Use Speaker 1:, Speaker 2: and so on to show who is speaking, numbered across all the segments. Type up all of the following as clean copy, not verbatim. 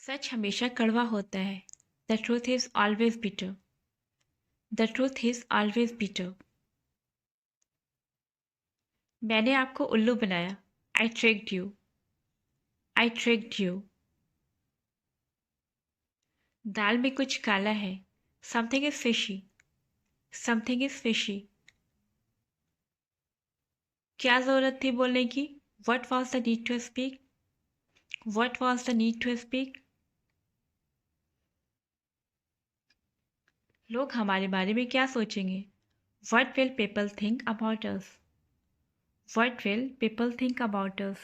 Speaker 1: सच हमेशा कड़वा होता है। The truth is always bitter. The truth is always bitter. मैंने आपको उल्लू बनाया। I tricked you. I tricked you. दाल में कुछ काला है। Something is fishy. Something is fishy. क्या जरूरत थी बोलने की? What was the need to speak? What was the need to speak? लोग हमारे बारे में क्या सोचेंगे? What will people think about us? What will people think about अस?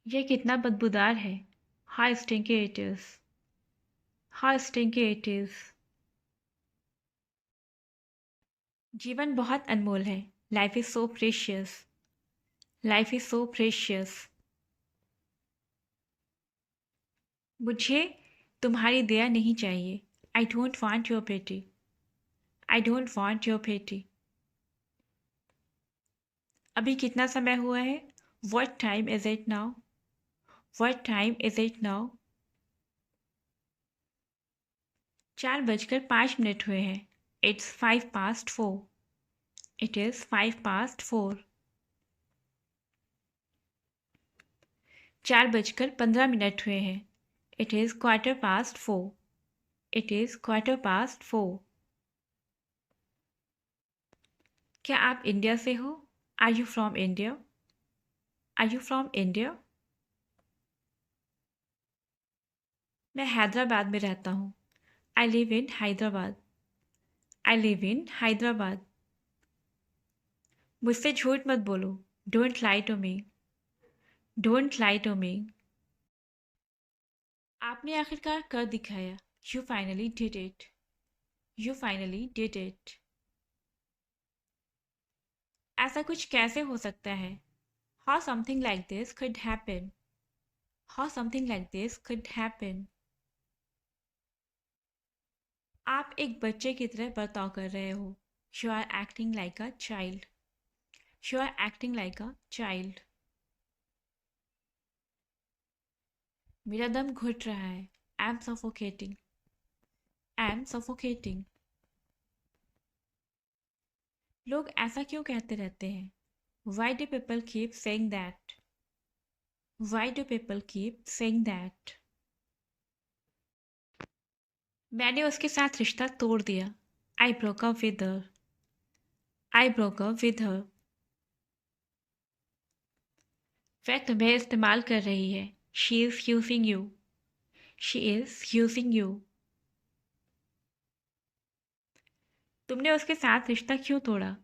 Speaker 1: यह कितना बदबूदार है। How stinky it is. How stinky it is. जीवन बहुत अनमोल है। Life is so precious. Life is so precious. मुझे तुम्हारी दया नहीं चाहिए। आई डोंट वांट योर पेटी। आई डोंट वांट योर पेटी। अभी कितना समय हुआ है? What time is it now? What time is it now? 4:05 हुए हैं। इट्स 4:05। It is 4:05। 4:15 हुए हैं। It is 4:15। It is 4:15। क्या आप इंडिया से हो? Are you from India? Are you from India? मैं हैदराबाद में रहता हूँ। I live in Hyderabad. I live in Hyderabad. मुझसे झूठ मत बोलो। Don't lie to me. Don't lie to me. आपने आखिरकार कर दिखाया। You finally did it. You finally did it. ऐसा कुछ कैसे हो सकता है? How something like this could happen? How something like this could happen? आप एक बच्चे की तरह बर्ताव कर रहे हो। You are acting like a child. You are acting like a child. मेरा दम घुट रहा है। I am suffocating. I am suffocating. लोग ऐसा क्यों कहते रहते हैं? Why do people keep saying that? Why do people keep saying that? मैंने उसके साथ रिश्ता तोड़ दिया। I broke up with her. I broke up with her. वह तुम्हें इस्तेमाल कर रही है। She is using you. She is using you. तुमने उसके साथ रिश्ता क्यों तोड़ा?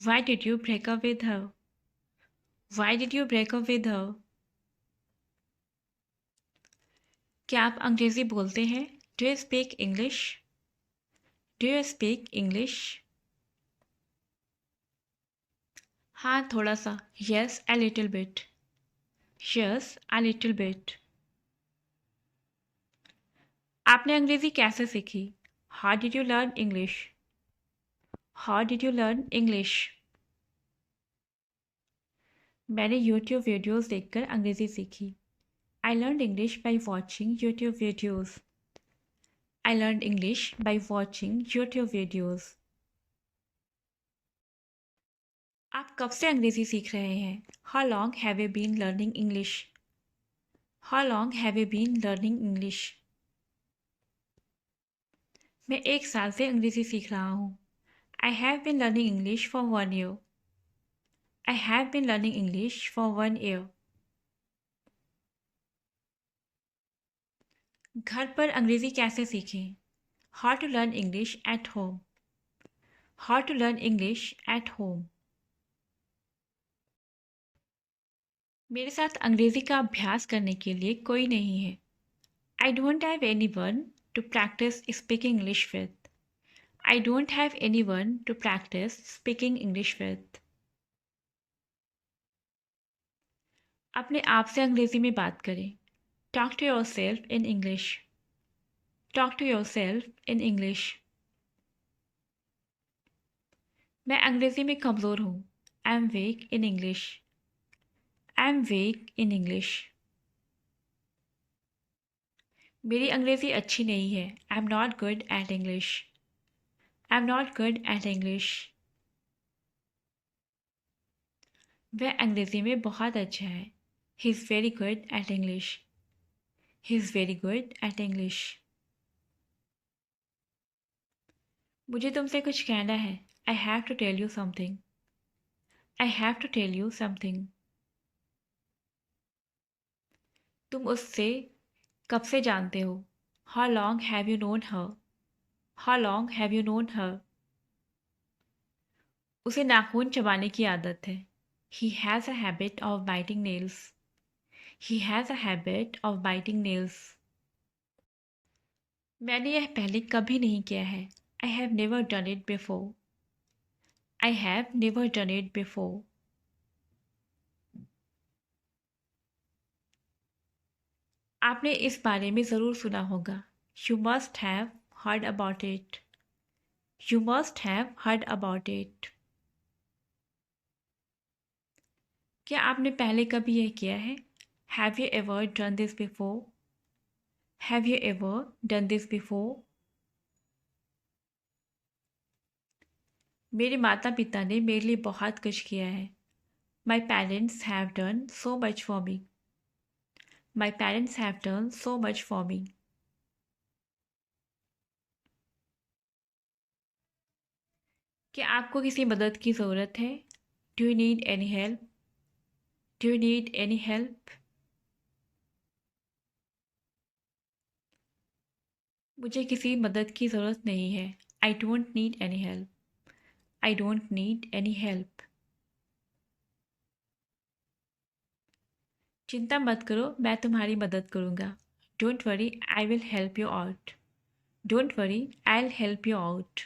Speaker 1: Why did you break up with her? Why did you break up with her? क्या आप अंग्रेज़ी बोलते हैं? Do you speak English? Do you speak English? हाँ थोड़ा सा। Yes, a little bit. Yes, a little bit. आपने अंग्रेज़ी कैसे सीखी? How did you learn English? How did you learn English? मैंने YouTube वीडियोस देखकर अंग्रेज़ी सीखी। I learned English by watching YouTube videos. I learned English by watching YouTube videos. आप कब से अंग्रेज़ी सीख रहे हैं? How long have you been learning English? How long have you been learning English? मैं 1 साल से अंग्रेज़ी सीख रहा हूँ। I have been learning English for 1 year. I have been learning English for 1 year. घर पर अंग्रेज़ी कैसे सीखें? How to learn English at home. How to learn English at home. मेरे साथ अंग्रेज़ी का अभ्यास करने के लिए कोई नहीं है। I don't have anyone to practice speaking English with. I don't have anyone to practice speaking English with. अपने आप से अंग्रेज़ी में बात करें। Talk to yourself in English. Talk to yourself in English. मैं अंग्रेज़ी में कमज़ोर हूँ। I am weak in English. I am weak in English. मेरी अंग्रेज़ी अच्छी नहीं है। I am not good at English. I am not good at English. वह अंग्रेज़ी में बहुत अच्छा है। He is very good at English. He is very good at English. मुझे तुमसे कुछ कहना है। I have to tell you something. I have to tell you something. तुम उससे कब से जानते हो? How long have you known her? How long have you known her? उसे नाखून चबाने की आदत है। He has a habit of biting nails. He has a habit of biting nails. मैंने यह पहले कभी नहीं किया है। I have never done it before. I have never done it before. आपने इस बारे में ज़रूर सुना होगा। You must have heard about it. You must have heard about it. क्या आपने पहले कभी यह किया है? Have you ever done this before? Have you ever done this before? मेरे माता पिता ने मेरे लिए बहुत कुछ किया है। My parents have done so much for me. My parents have done so much for me. क्या आपको किसी मदद की ज़रूरत है? Do you need any help? Do you need any help? मुझे किसी मदद की ज़रूरत नहीं है। I don't need any help. I don't need any help. चिंता मत करो, मैं तुम्हारी मदद करूँगा। Don't worry, I will help you out. Don't worry, I will help you out.